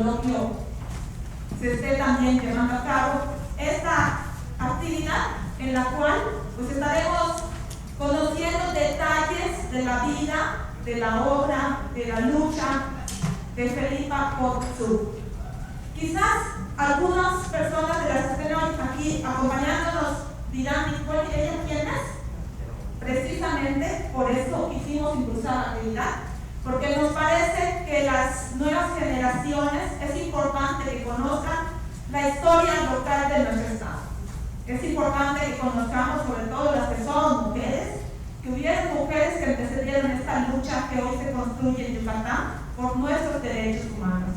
coloquio se esté también llevando a cabo esta actividad en la cual pues estaremos conociendo detalles de la vida, de la obra, de la lucha de Felipa Pottsub. Quizás algunas personas de las que estén aquí acompañándonos dirán, ¿y ella quién es? Precisamente por eso quisimos impulsar la actividad, porque nos parece que las nuevas generaciones es importante que conozcan la historia local de nuestro estado. Es importante que conozcamos, sobre todo las que son mujeres, que hubieran mujeres que antecedieron esta lucha que hoy se construye en Yucatán por nuestros derechos humanos.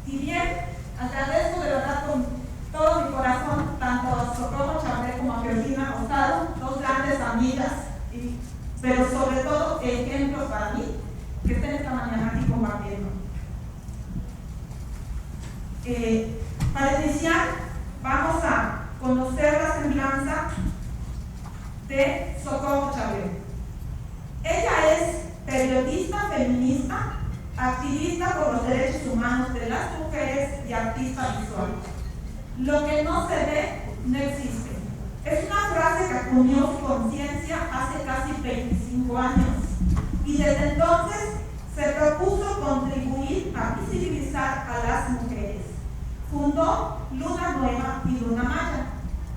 Y bien, agradezco de verdad con todo mi corazón tanto a Socorro Chablé como a Georgina Rosado, dos grandes amigas, pero sobre todo ejemplos para mí, que estén esta mañana aquí compartiendo. Para iniciar, vamos a conocer la semblanza de Socorro Chablé. Ella es periodista feminista, activista por los derechos humanos de las mujeres y artista visual. Lo que no se ve, no existe. Es una frase que acuñó su conciencia hace casi 25 años y desde entonces se propuso contribuir a visibilizar a las mujeres. Fundó Luna Nueva y Luna Maya,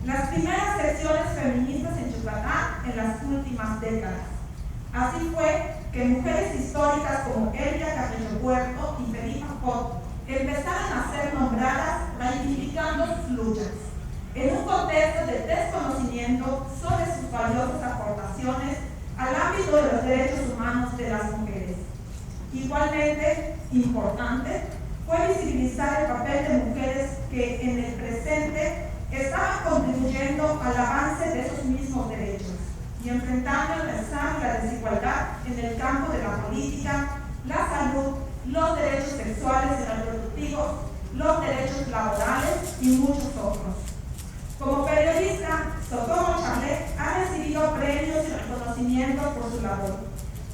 las primeras secciones feministas en Yucatán en las últimas décadas. Así fue que mujeres históricas como Elvia Carrillo Puerto y Felipa Pottsub empezaron a ser nombradas reivindicando sus luchas, en un contexto de desconocimiento sobre sus valiosas aportaciones al ámbito de los derechos humanos de las mujeres. Igualmente importante fue visibilizar el papel de mujeres que en el presente estaban contribuyendo al avance de esos mismos derechos y enfrentando el desastre y la desigualdad en el campo de la política, la salud, los derechos sexuales y reproductivos, los derechos laborales y muchos otros. Como periodista, Socorro Chablé ha recibido premios y reconocimientos por su labor,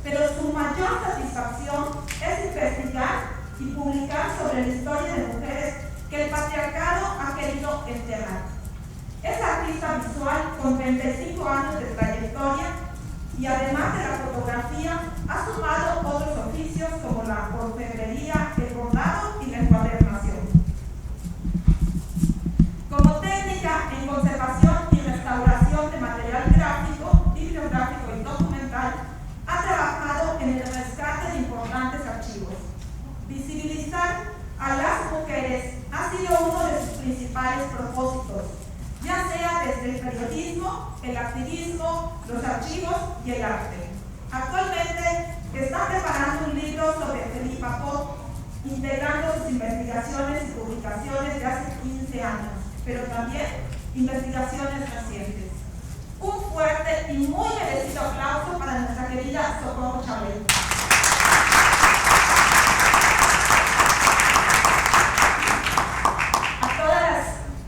pero su mayor satisfacción es investigar y publicar sobre la historia de mujeres que el patriarcado ha querido enterrar. Es artista visual con 35 años de trayectoria y además de la fotografía ha sumado otros oficios como la orfebrería, el bordado y la encuadernación. Como técnica en conservación y restauración de material gráfico, bibliográfico y documental, ha trabajado en el rescate de importantes archivos. Visibilizar a las mujeres ha sido uno de sus principales propósitos, ya sea desde el periodismo, el activismo, los archivos y el arte. Actualmente está preparando un libro sobre Felipa Pottsub, integrando sus investigaciones y publicaciones de hace 15 años, pero también investigaciones recientes. Un fuerte y muy merecido aplauso para nuestra querida Socorro Chablé.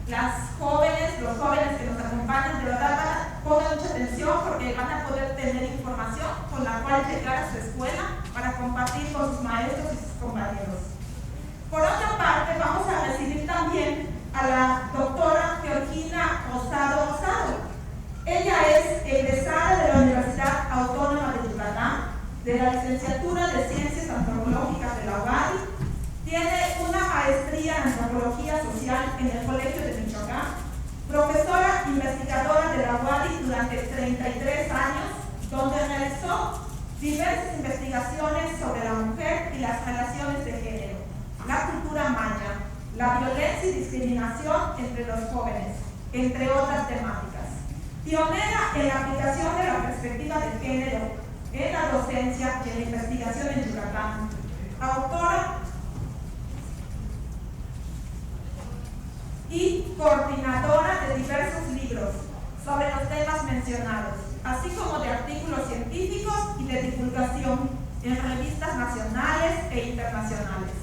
Las jóvenes, los jóvenes que nos acompañan, de verdad pongan mucha atención porque van a poder tener información con la cual llegar a su escuela para compartir con sus maestros y sus compañeros. Por otra parte, vamos a recibir también a la doctora Georgina Rosado. Ella es egresada de la Universidad Autónoma de Yucatán, de la licenciatura de Ciencias Antropológicas de la UADY. Tiene una maestría en Antropología Social en el Colegio de Michoacán, profesora investigadora de la UADY durante 33 años, donde realizó diversas investigaciones sobre la mujer y las relaciones de género, la cultura maya, la violencia y discriminación entre los jóvenes, entre otras temáticas. Pionera en la aplicación de la perspectiva de género en la docencia y en la investigación en Yucatán. Autora y coordinadora de diversos libros sobre los temas mencionados, así como de artículos científicos y de divulgación en revistas nacionales e internacionales.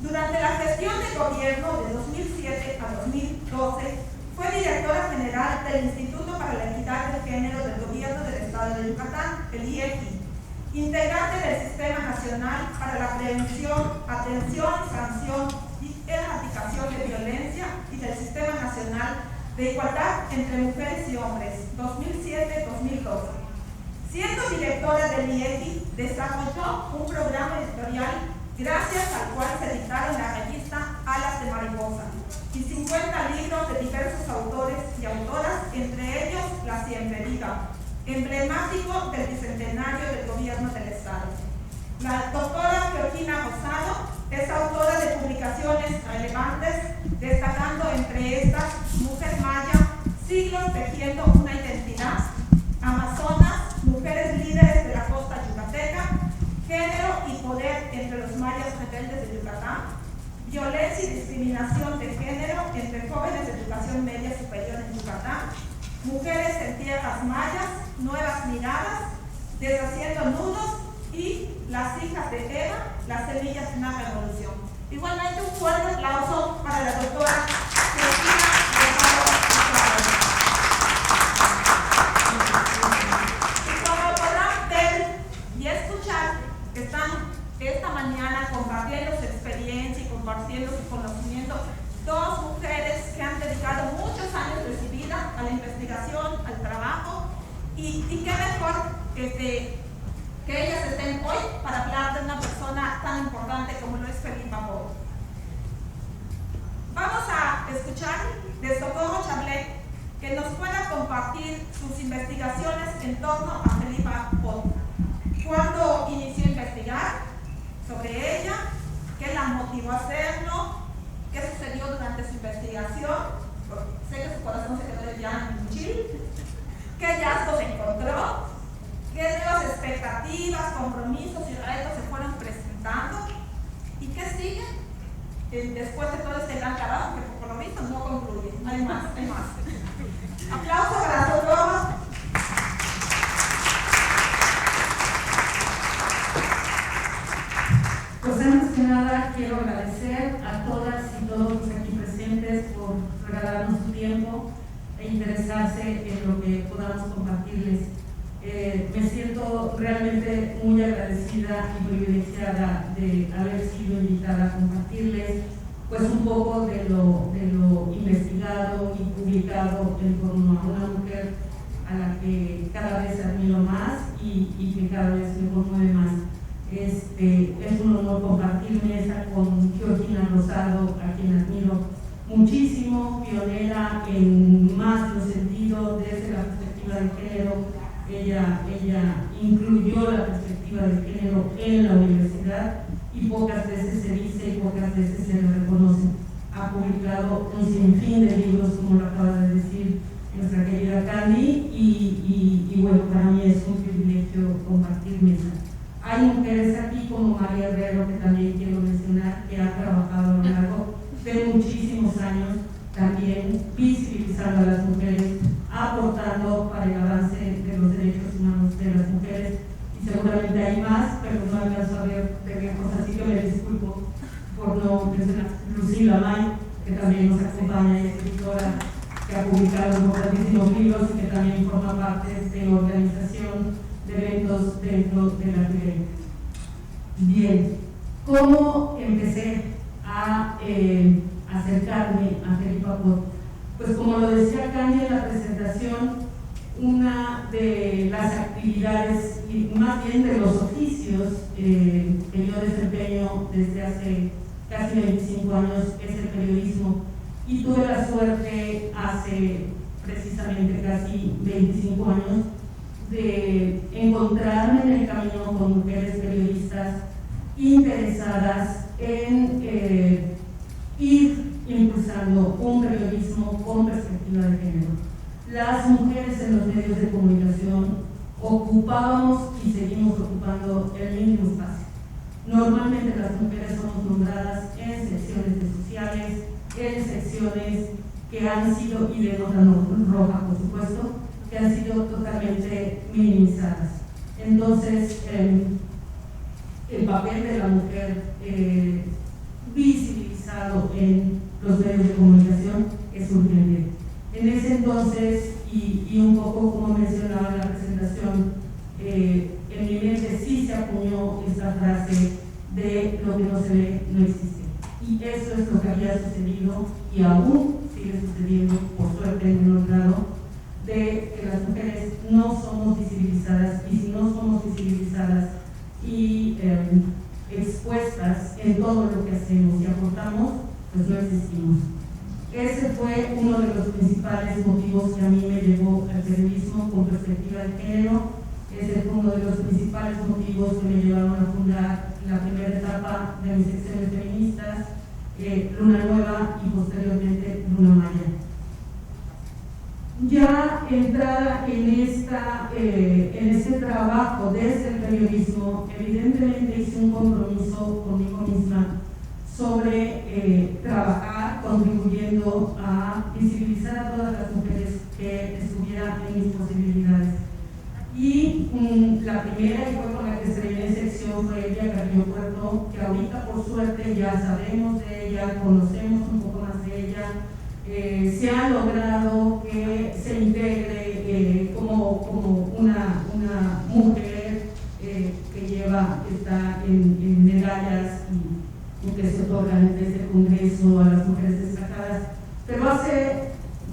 Durante la gestión de gobierno de 2007 a 2012, fue directora general del Instituto para la Equidad de Género del Gobierno del Estado de Yucatán, el IEGI, integrante del Sistema Nacional para la Prevención, Atención, Sanción y Erradicación de Violencia y del Sistema Nacional de Igualdad entre Mujeres y Hombres, 2007-2012. Siendo directora del IETI, desarrolló un programa editorial gracias al cual se editaron la revista Alas de Mariposa y 50 libros de diversos autores y autoras, entre ellos La Siempre Viva, emblemático del bicentenario del gobierno del Estado. La doctora Georgina Rosado es autora de publicaciones relevantes, destacando entre estas Mujer Maya, Siglos tejiendo una identidad, Amazonas, Mujeres líderes de la costa yucateca, Género y poder entre los mayas rebeldes de Yucatán, Violencia y discriminación de género entre jóvenes de educación media superior en Yucatán, Mujeres en tierras mayas, Nuevas miradas, Deshaciendo nudos y Las hijas de Eva, las semillas de una revolución. Igualmente un fuerte aplauso para la doctora Georgina Rosado. Y como podrán ver y escuchar, están esta mañana compartiendo su experiencia y compartiendo su conocimiento dos mujeres que han dedicado muchos años de su vida a la investigación, al trabajo, y qué mejor que ellas estén hoy para hablar de una persona tan importante como lo es Felipa Pot. Vamos a escuchar de Socorro Chablé, que nos pueda compartir sus investigaciones en torno a Felipa Pot. ¿Cuándo inició a investigar sobre ella? ¿Qué la motivó a hacerlo? ¿Qué sucedió durante su investigación? Sé que su corazón se quedó ya en Chile. ¿Qué hallazgos encontró? ¿Qué nuevas expectativas, compromisos y retos se fueron presentando? ¿Y qué sigue después de todo este gran trabajo que por lo visto no concluye? Hay más, hay más. Aplauso para todos. Pues antes que nada quiero agradecer a todas y todos los aquí presentes por regalarnos su tiempo e interesarse en lo que podamos compartirles. Me siento realmente muy agradecida y privilegiada de haber sido invitada a compartirles pues un poco de lo investigado y publicado en torno a una mujer a la que cada vez admiro más y que cada vez me conmueve más. Es un honor compartir mesa con Georgina Rosado, a quien admiro muchísimo, pionera en más de un sentido desde la perspectiva de género. Ella incluyó la perspectiva de género en la universidad y pocas veces se dice y pocas veces se le reconoce. Ha publicado un sinfín de libros, como lo acaba de decir nuestra querida Candy, y bueno, para mí es un privilegio compartir mesa. Hay mujeres aquí como María Herrero, que también quiero mencionar, que ha trabajado a lo largo de muchísimos años también visibilizando a las mujeres, aportando para el avance de los derechos humanos de las mujeres, y seguramente hay más, pero no alcanzo a ver de lejos, así que me disculpo por no mencionar. Lucila May, que también nos acompaña, es escritora que ha publicado importantísimos libros y que también forma parte de organización de eventos dentro de la academia. Bien, ¿cómo empecé a acercarme a Felipa Pot? Pues como lo decía Candy en la presentación, una de las actividades, y más bien de los oficios que yo desempeño desde hace casi 25 años, es el periodismo, y tuve la suerte hace precisamente casi 25 años de encontrarme en el camino con mujeres periodistas interesadas en ir impulsando un periodismo con perspectiva de género. Las mujeres en los medios de comunicación ocupábamos y seguimos ocupando el mínimo espacio. Normalmente las mujeres somos nombradas en secciones de sociales, en secciones que han sido, y de nota roja por supuesto, que han sido totalmente minimizadas. Entonces, el papel de la mujer visibilizado en los medios de comunicación es urgente. En ese entonces, y un poco como mencionaba en la presentación, en mi mente sí acuñó esta frase de lo que no se ve no existe. Y eso es lo que había sucedido y aún sigue sucediendo, por suerte en menor grado, de que las mujeres no somos visibilizadas, y si no somos visibilizadas y expuestas en todo lo que hacemos y aportamos, pues no existimos. Ese fue uno de los principales motivos que a mí me llevó al periodismo con perspectiva de género. Ese fue uno de los principales motivos que me llevaron a fundar la primera etapa de mis secciones feministas, Luna Nueva y posteriormente Luna Maya. Ya entrada en este trabajo desde el periodismo, evidentemente hice un compromiso conmigo misma sobre trabajar contribuyendo a visibilizar a todas las mujeres que estuvieran en mis posibilidades. Y la primera, y fue con la que estrené sección, fue Elvia Carrillo Puerto, que ahorita por suerte ya sabemos de ella, conocemos un poco más de ella. Se ha logrado que se integre como una mujer que está en medallas y que se otorgan desde el Congreso a las mujeres destacadas. Pero hace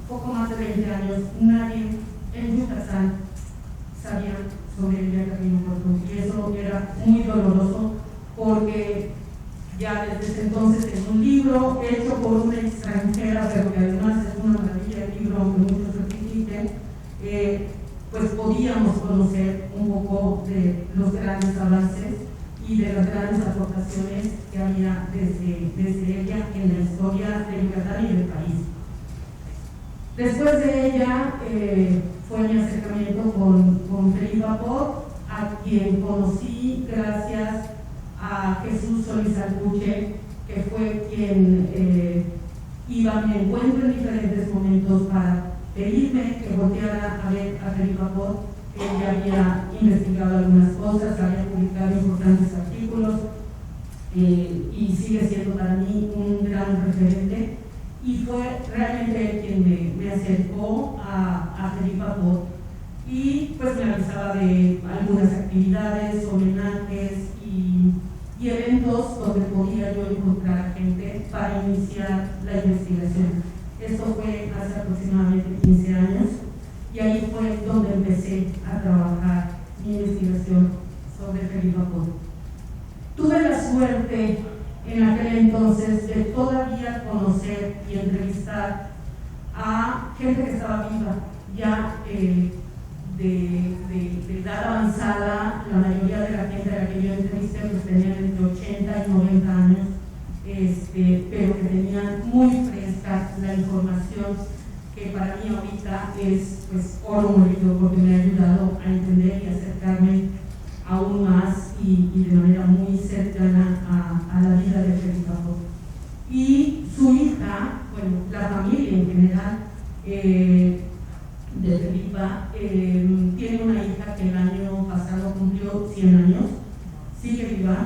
poco más de 20 años nadie en Yucatán sabía sobre Elvia Carrillo Puerto, y eso era muy doloroso porque ya desde ese entonces en un libro hecho por una extranjera, pero que además es una maravilla de libro, aunque muchos lo critiquen, pues podíamos conocer un poco de los grandes avances y de las grandes aportaciones que había desde ella en la historia de Yucatán y del país. Después de ella fue mi acercamiento con Felipa Pot, a quien conocí gracias a Jesús Solís Albuche, que fue quien iba a mi encuentro en diferentes momentos para pedirme que volteara a ver a Felipa Pot, que ella había investigado algunas cosas, había publicado importantes artículos y sigue siendo para mí un gran referente. Y fue realmente quien me acercó a Felipa Pot y pues me avisaba de algunas actividades, homenajes y eventos donde podía yo encontrar gente para iniciar la investigación. Esto fue hace aproximadamente 15 años y ahí fue donde empecé a trabajar mi investigación sobre Felipa Pot. Tuve la suerte en aquel entonces de todavía conocer y entrevistar a gente que estaba viva, ya de edad avanzada. La mayoría de la gente a la que yo entrevisté pues tenían entre 80 y 90 años, pero que tenían muy fresca la información, que para mí ahorita es pues oro molido, porque me ha ayudado a entender y acercarme aún más y de manera muy cercana a la vida de Felipa Pot. Y su hija, bueno, la familia en general de Felipa, tiene una hija que el año pasado cumplió 100 años, sigue viva.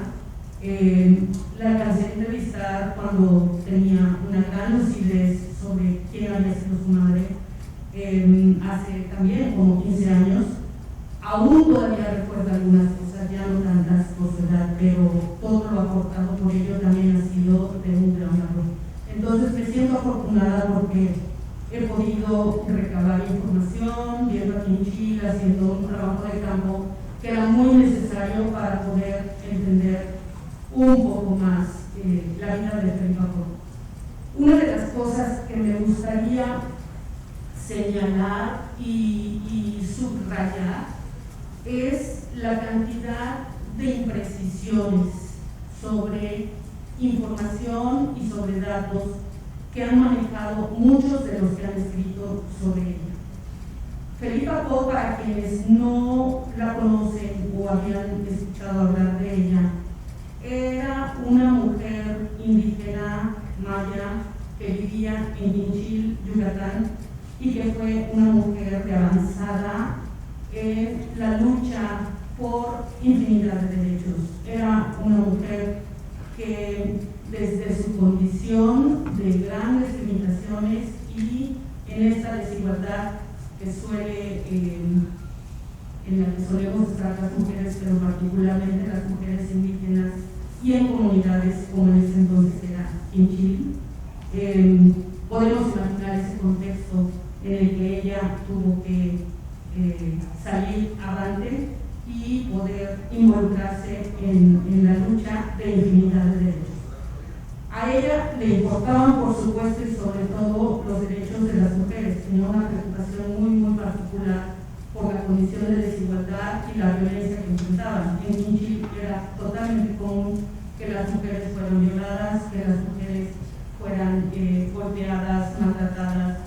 La alcancé a entrevistar cuando tenía una gran lucidez sobre quién había sido su madre, hace también como 15 años. Aún todavía recuerdo algunas cosas, ya no tantas por su edad, pero todo lo aportado por ello también ha sido de un gran valor. Entonces me siento afortunada porque he podido recabar información, viendo aquí en Chile, haciendo un trabajo de campo que era muy necesario para poder entender un poco más la vida de Felipa Pot. Una de las cosas que me gustaría señalar y subrayar es la cantidad de imprecisiones sobre información y sobre datos que han manejado muchos de los que han escrito sobre ella. Felipa Pot, para quienes no la conocen o habían escuchado hablar de ella, era una mujer indígena maya que vivía en Quinchil, Yucatán, y que fue una mujer de avanzada en la lucha por infinidad de derechos. Era una mujer que desde su condición de grandes limitaciones y en esta desigualdad que suele en la que solemos estar las mujeres, pero particularmente las mujeres indígenas y en comunidades como en ese entonces era Quinchil. Podemos imaginar ese contexto en el que ella tuvo que salir avante y poder involucrarse en la lucha de infinidad de derechos. A ella le importaban, por supuesto, y sobre todo los derechos de las mujeres. Tenía una preocupación muy particular por la condición de desigualdad y la violencia que enfrentaban. En Quinchil era totalmente común que las mujeres fueran violadas, que las mujeres fueran golpeadas, maltratadas,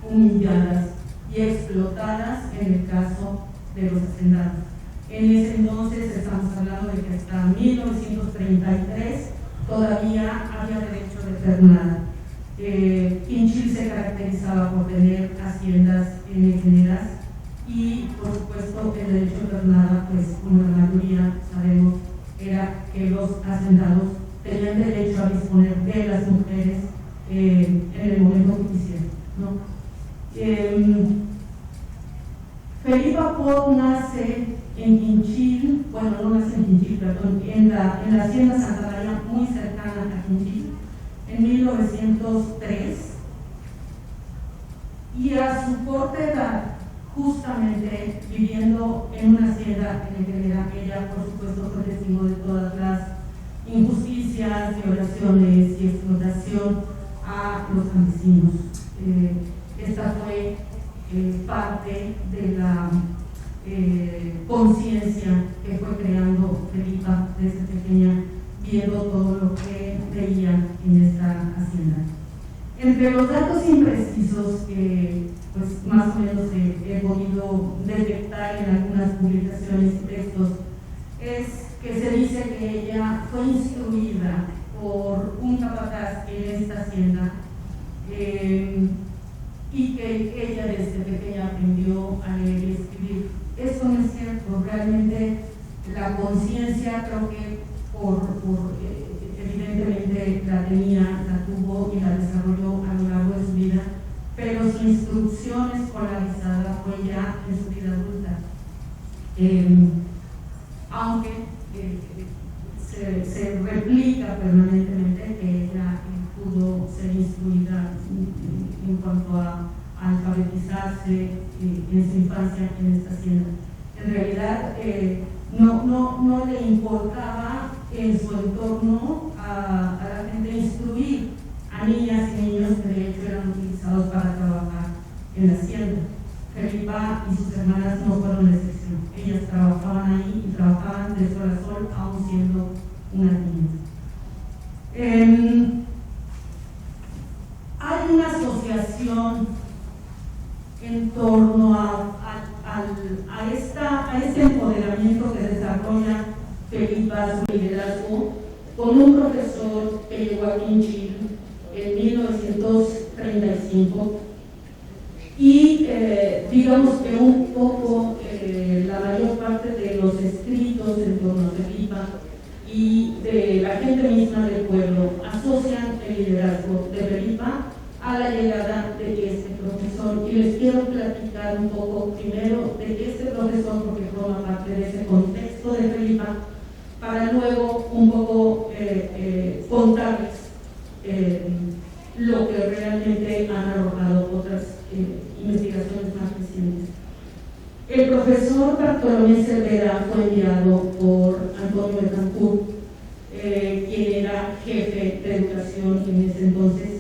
humilladas y explotadas en el caso de los hacendados. En ese entonces estamos hablando de que hasta 1933 todavía había derecho de pernada. Quinchil se caracterizaba por tener haciendas nejeras y, por supuesto, el derecho de pernada, pues como la mayoría sabemos, era que los hacendados tenían derecho a disponer de las mujeres en el momento que quisieran, ¿no? Felipa Pot nace en Quinchil, bueno, no nace en Quinchil, perdón, en la hacienda Santa María, muy cercana a Quinchil, en 1903, y a su corta edad, justamente viviendo en una hacienda en la que ella, por supuesto, fue testigo de todas las injusticias, violaciones y explotación a los campesinos. Esta fue parte de la conciencia que fue creando Felipa desde pequeña, viendo todo lo que veía en esta hacienda. Entre los datos imprecisos que pues, más o menos he podido detectar en algunas publicaciones y textos es que se dice que ella fue instruida por un capataz en esta hacienda y que ella desde pequeña aprendió a leer y escribir. Eso no es cierto, realmente la conciencia creo que evidentemente la tenía, la tuvo y la desarrolló a lo largo de su vida, pero su instrucción escolarizada fue ya en su vida adulta. Aunque se replica permanentemente que ella pudo ser instruida en cuanto a alfabetizarse en su infancia en esta hacienda. En realidad no le importaba en su entorno a la gente instruir a niñas y niños que de hecho eran utilizados para trabajar en la hacienda. Felipa y sus hermanas no fueron la excepción. Ellas trabajaban ahí y trabajaban de sol a sol, aún siendo unas niñas. Hay una asociación en torno a este empoderamiento que desarrolla Felipa, su liderazgo, con un profesor que llegó a Quinchil en 1935 y digamos que un poco la mayor parte de los escritos en torno a Felipa y de la gente misma del pueblo asocian el liderazgo de Felipa a la llegada de este profesor. Y les quiero platicar un poco primero de este profesor porque forma parte de ese contexto de Felipa, para luego un poco contarles lo que realmente han arrojado otras investigaciones más recientes. El profesor Bartolomé Cervera fue enviado por Antonio Betancourt, quien era jefe de educación en ese entonces,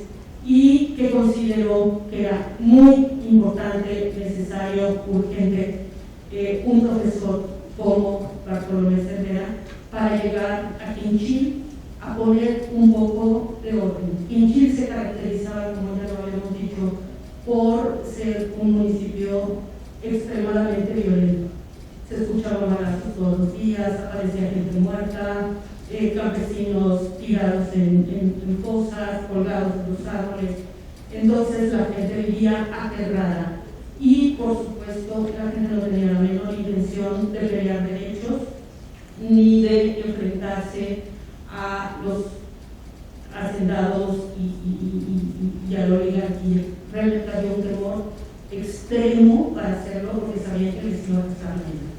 y que consideró que era muy importante, necesario, urgente, un profesor como Bartolomé Cervera para llegar a Quinchil a poner un poco de orden. Quinchil se caracterizaba, como ya lo habíamos dicho, por ser un municipio extremadamente violento. Se escuchaban balazos todos los días, aparecía gente muerta, campesinos tirados en fosas, colgados de los árboles. Entonces la gente vivía aterrada y, por supuesto, la gente no tenía la menor intención de pelear derechos ni de enfrentarse a los hacendados y a la oligarquía. Realmente había un temor extremo para hacerlo porque sabían que les iba a costar dinero.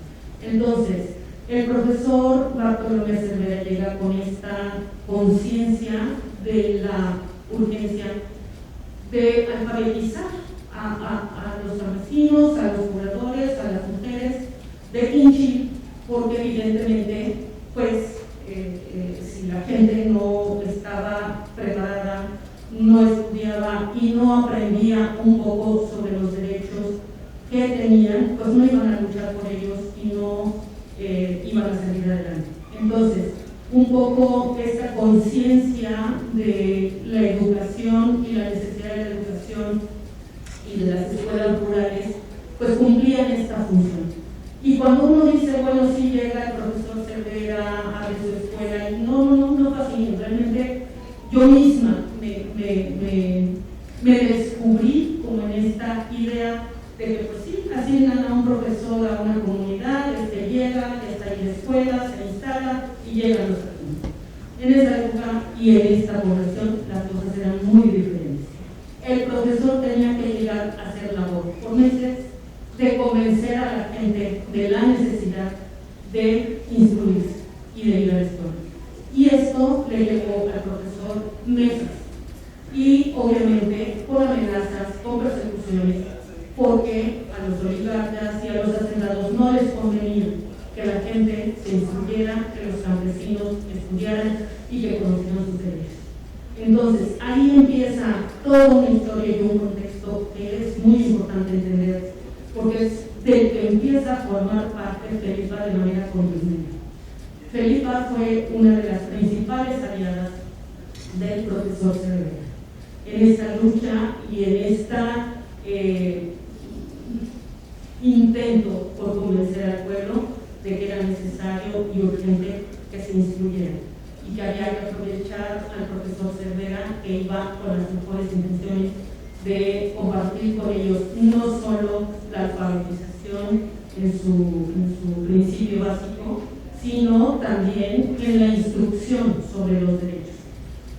Entonces, el profesor Bartolomé Cervera llega con esta conciencia de la urgencia de alfabetizar a los campesinos, a los pobladores, a las mujeres de Quinchil, porque evidentemente, pues, si la gente no estaba preparada, no estudiaba y no aprendía un poco sobre los derechos que tenían, pues no iban a luchar por ellos y no iban a salir adelante. Entonces, un poco esta conciencia de la educación y la necesidad de la educación y de las escuelas rurales, pues cumplían esta función. Y cuando uno dice, bueno, sí llega el profesor Cervera, abre su escuela, y no fue así. Realmente yo misma me descubrí como en esta idea de que, pues sí, asignan a un profesor a una comunidad, llega, está en la escuela, se instala y llegan los alumnos. En esa época y en esta población las cosas eran muy diferentes. El profesor tenía que llegar a hacer labor por meses de convencer a la gente de la necesidad de instruirse y de ir a la escuela. Y esto le llevó al profesor meses. Y obviamente con amenazas, con persecuciones, porque a los oligarcas y a los hacendados no les convenía que la gente se instruyera, que los campesinos estudiaran y que conocieran sus derechos. Entonces, ahí empieza toda una historia y un contexto que es muy importante entender, porque es del que empieza a formar parte Felipa de manera contundente. Felipa fue una de las principales aliadas del profesor Cervera en esta lucha y en este intento por convencer al pueblo de que era necesario y urgente que se instruyera y que había que aprovechar al profesor Cervera, que iba con las mejores intenciones de compartir con ellos no solo la alfabetización en su principio básico, sino también en la instrucción sobre los derechos.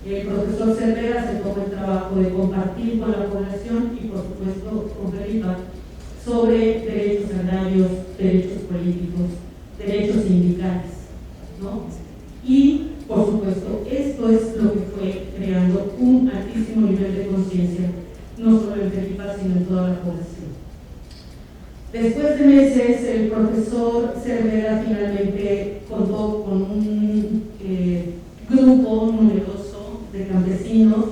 El profesor Cervera se tomó el trabajo de compartir con la población y, por supuesto, con Felipa sobre derechos agrarios, derechos políticos, derechos sindicales, ¿no? Y, por supuesto, esto es lo que fue creando un altísimo nivel de conciencia, no solo en Felipa, sino en toda la población. Después de meses, el profesor Cervera finalmente contó con un grupo numeroso de campesinos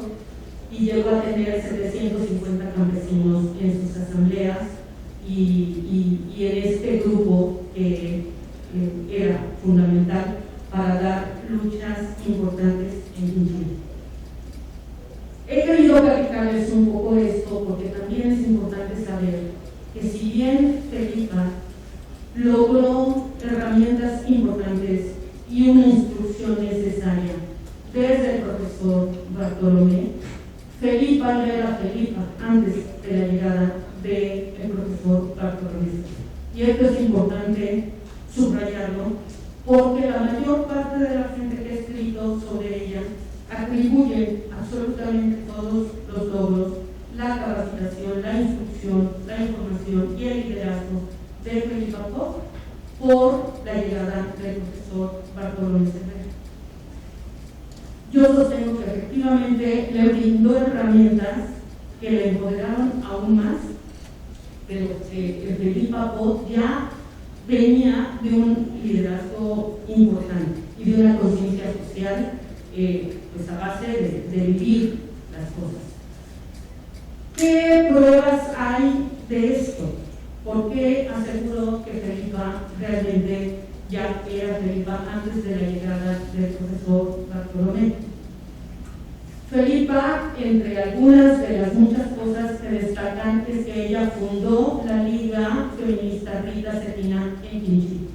y llegó a tener 750 campesinos en sus asambleas y en este grupo era fundamental para dar luchas importantes en Quinchil. He querido platicarles un poco de esto porque también es importante saber que si bien Felipa logró herramientas importantes y una instrucción necesaria desde el profesor Bartolomé, Felipa no era Felipa antes de la llegada del profesor Bartolomé. Y esto es importante subrayarlo porque la mayor parte de la gente que ha escrito sobre ella atribuye absolutamente todos los logros, la capacitación, la instrucción, la información y el liderazgo de Felipa por la llegada del profesor Bartolomé Cervera. Yo sostengo que efectivamente le brindó herramientas que le empoderaron aún más, pero que Felipa ya venía de un liderazgo importante y de una conciencia social pues a base de vivir las cosas. ¿Qué pruebas hay de esto? ¿Por qué aseguro que Felipa realmente ya era Felipa antes de la llegada del profesor Bartolomé? Felipa, entre algunas de las muchas cosas que destacan, es que ella fundó la Liga Feminista Rita Cetina en Quinchil.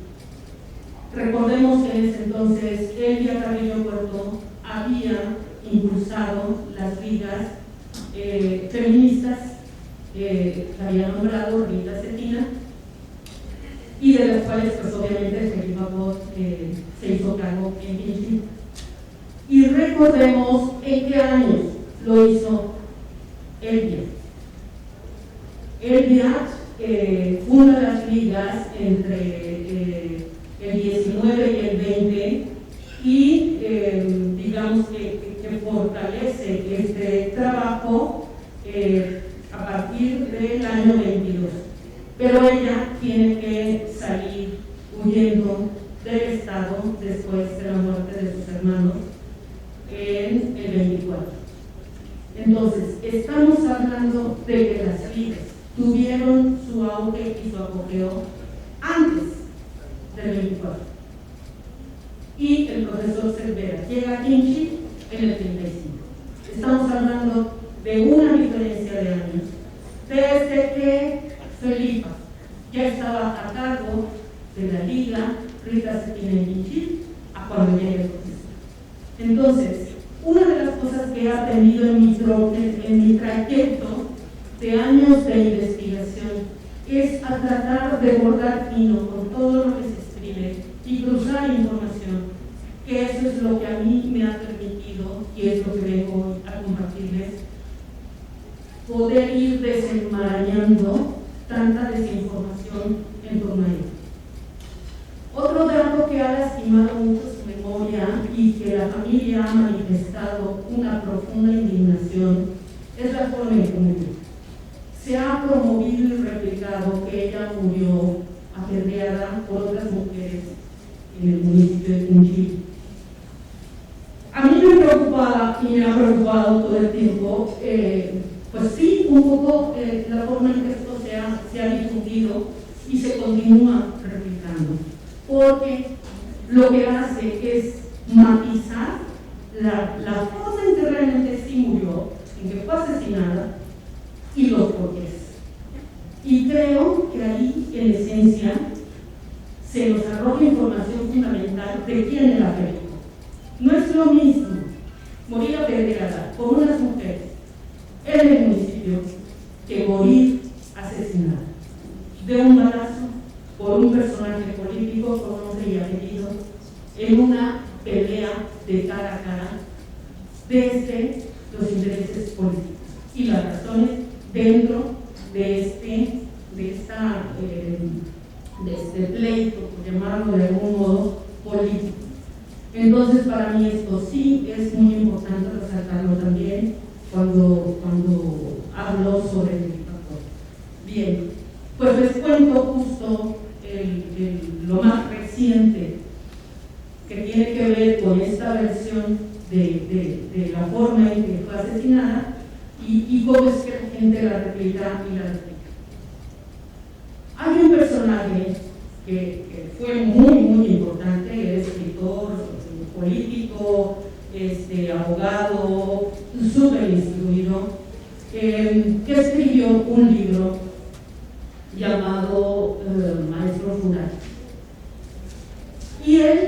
Recordemos que en ese entonces Elvia Carrillo Puerto había impulsado las ligas feministas que había nombrado Rita Cetina y de las cuales pues obviamente Felipa se hizo cargo en Quinchil. Y recordemos en qué años lo hizo Elvia. Ella funda las ligas entre el 19 y el 20 y digamos que fortalece este trabajo a partir del año 22. Pero ella tiene que salir huyendo del Estado después de la muerte de sus hermanos en el 24. Entonces, estamos hablando de que las ligas tuvieron su auge y su apogeo antes del 24. Y el profesor Cervera llega a Quinchí en el 35. Estamos hablando de una diferencia de años desde que Felipa ya estaba a cargo de la liga Rita Cetina en Quinchí a cuando llega el profesor. Entonces, una de las cosas que he aprendido en mi trayecto de años de investigación es a tratar de bordar fino con todo lo que se escribe y cruzar información, que eso es lo que a mí me ha permitido, y es lo que vengo a compartirles, poder ir desenmarañando tanta desinformación en torno a ello. Otro dato que ha lastimado mucho su memoria y que la familia ha manifestado una profunda indignación es la forma en que murió. Se ha promovido y replicado que ella murió apedreada por otras mujeres en el municipio de Quinchí. A mí me preocupaba y me ha preocupado todo el tiempo, pues sí, un poco la forma en que esto se ha difundido y se continúa replicando, porque lo que hace es matizar la forma en que realmente sí murió, en que fue asesinada, y los porqués. Y creo que ahí, en esencia, se nos arroja información fundamental de quién era Felipa. No es lo mismo morir apedreada por unas mujeres en el municipio que morir asesinada de un balazo por un personaje político con nombre y apellido en una pelea de cara a cara desde los intereses políticos y las razones dentro de este pleito, por llamarlo de algún modo, político. Entonces, para mí esto sí es muy importante resaltarlo también cuando hablo sobre el factor. Bien, pues les cuento justo lo más reciente que tiene que ver con esta versión de la forma en que fue asesinada y cómo es que la gente la replica y la replica. Hay un personaje que fue muy importante, es escritor, político, abogado, súper instruido, que escribió un libro llamado Maestro Rural. Y él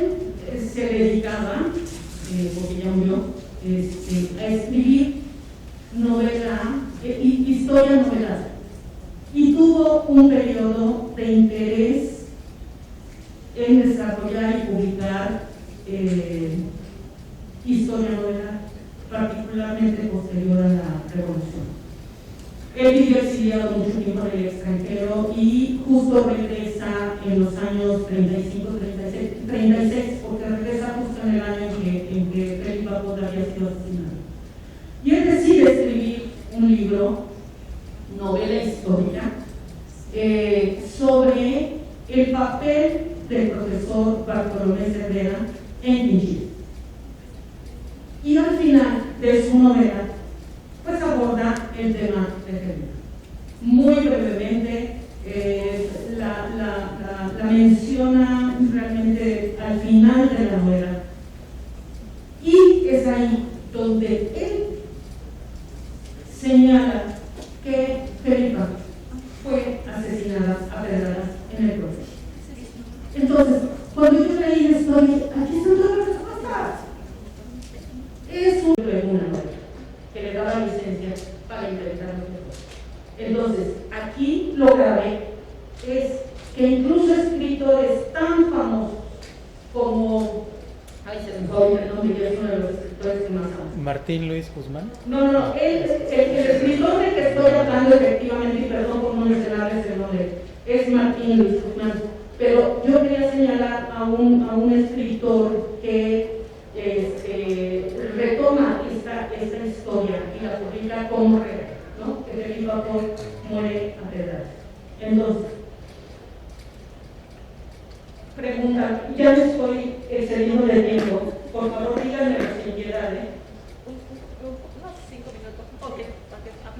se dedicaba, porque ya murió, a escribir historia novelada. Y tuvo un periodo de interés en desarrollar y publicar historia novelada, particularmente posterior a la Revolución. Él vivió exiliado mucho tiempo en el extranjero y justo regresa en los años 36, porque regresa justo en el año en que Felipa había sido asesinado. Y él decide escribir un libro, novela histórica, sobre el papel del profesor Bartolomé Cervera en Quinchí. Y al final de su novela, pues aborda el tema de Felipa. Muy brevemente, la menciona realmente al final de la novela. Y es ahí donde él señala que Felipa fue asesinada a pedradas en el proceso. Entonces, cuando yo leí la historia, aquí están todas las respuestas. Es un libro de una novela que le daba licencia para inventar lo que fue. Entonces, aquí lo grave es que incluso escritores tan famosos como, se me fue el nombre, que es uno de los escritores que más amo. Martín Luis Guzmán. No, el escritor del que estoy hablando efectivamente, y perdón por no mencionarles el nombre, es Martín Luis Guzmán. Pero yo quería señalar a un escritor que retoma esta historia y la publica como real, ¿no? Que Felipe Abad muere a pedazos. Entonces, pregunta, ya me estoy excediendo de tiempo, por favor díganme las inquietudes. Unos 5 minutos. Ok.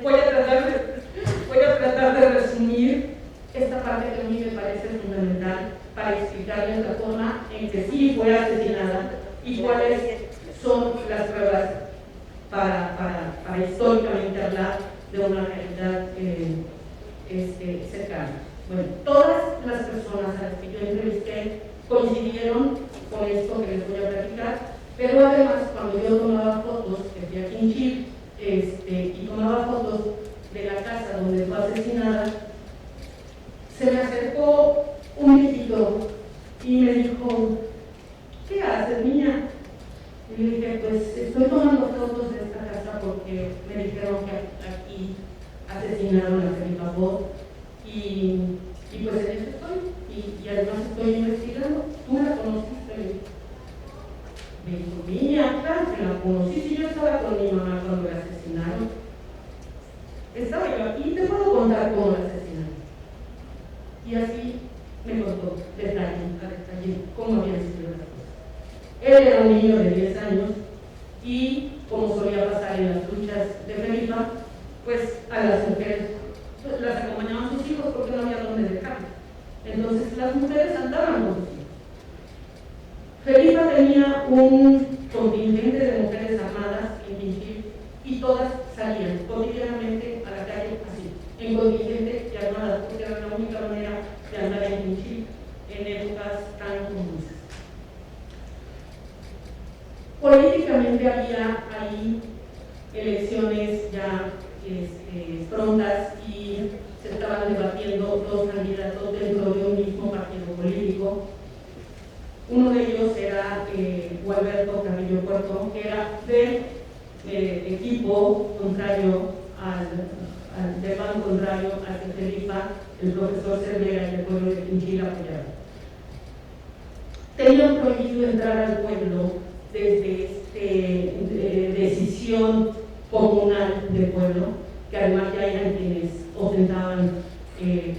Voy a tratar de resumir esta parte que a mí me parece fundamental para explicarles la forma en que sí fue asesinada y cuáles son las pruebas para históricamente hablar de una realidad cercana. Bueno, todas las personas a las que yo entrevisté coincidieron con esto que les voy a platicar, pero además cuando yo tomaba fotos, que fui a Quinchil, y tomaba fotos de la casa donde fue asesinada, se me acercó un viejito y me dijo, ¿qué haces, niña? Y le dije, pues estoy tomando fotos de esta casa porque me dijeron que aquí asesinaron a Felipe Abad y pues en eso estoy, y además estoy investigando. ¿Tú la conociste? Me dijo, niña, claro que la conocí, si yo estaba con mi mamá cuando la asesinaron. Estaba yo aquí, te puedo contar cómo la asesinaron. Y así me contó detalle a detalle cómo habían sido las cosas. Él era un niño de 10 años y, como solía pasar en las luchas de Felipa, pues a las mujeres las acompañaban sus hijos porque no había dónde dejarlas. Entonces las mujeres andaban con sus hijos. Felipa tenía un contingente de mujeres armadas en Quinchil y todas salían cotidianamente a la calle así, en contingente y armadas, porque era la única manera de andar en Quinchil en épocas tan convulsas. Políticamente había ahí elecciones ya prontas y se estaban debatiendo dos candidatos dentro de un mismo partido político. Uno de ellos era Gualberto Carrillo Puerto, que era del equipo contrario del bando contrario al que Felipa, el profesor Cervera y el pueblo de Quinchil apoyaron. Tenían prohibido entrar al pueblo desde decisión comunal del pueblo, que además ya eran quienes ostentaban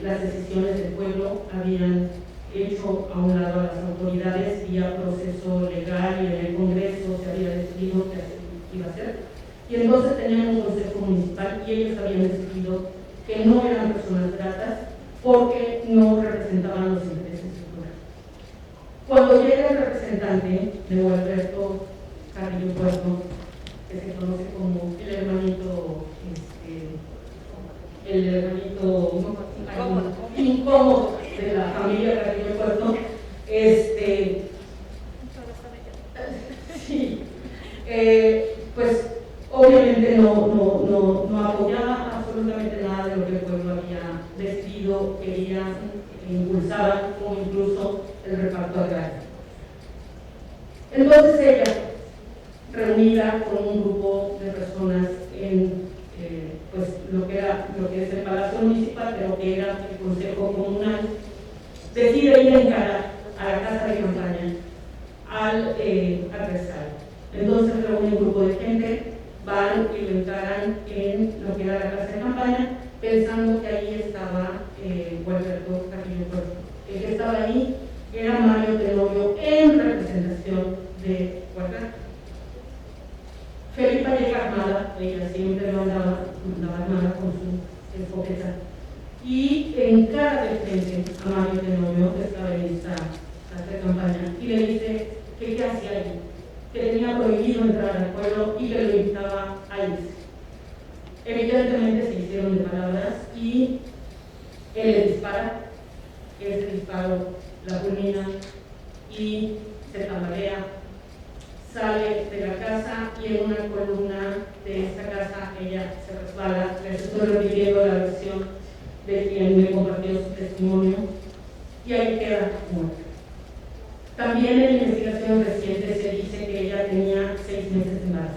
las decisiones del pueblo, habían hecho a un lado a las autoridades vía proceso legal y en el Congreso se había decidido qué iba a hacer. Y entonces tenían un consejo municipal y ellos habían decidido que no eran personas gratas porque no representaban los intereses del pueblo. Cuando llega el representante de Gualberto Carrillo Puerto, que se conoce como el hermanito incómodo de la familia Carrillo Puerto, sí, pues obviamente no apoyaba absolutamente nada de lo que el pueblo había decidido, quería, impulsaba, como incluso el reparto agrario. Entonces ella, reunida con un grupo de personas en pues lo que es el Palacio Municipal, pero que era el Consejo Comunal, decide ir a encarar a la casa de campaña al adversario. Entonces reúne un grupo de gente, van y lo encaran en lo que era la casa de campaña, pensando que ahí estaba Gualberto Carrillo Puerto. El que estaba ahí era Mario Tenorio en representación de Gualberto. Felipa llega armada, ella siempre andaba armada con su escopeta, y encara de frente a Mario Tenorio, que estaba en esta casa de campaña, y le dice que qué hacía allí, que tenía prohibido entrar al pueblo y que lo invitaba a irse. Evidentemente se hicieron de palabras y él le dispara, ese disparo la fulmina y se tambalea, sale de la casa y en una columna de esta casa ella se resbala. Les estoy repitiendo la versión de quien me compartió su testimonio y ahí queda muerta. También en investigación reciente se dice que ella tenía 6 meses de embarazo.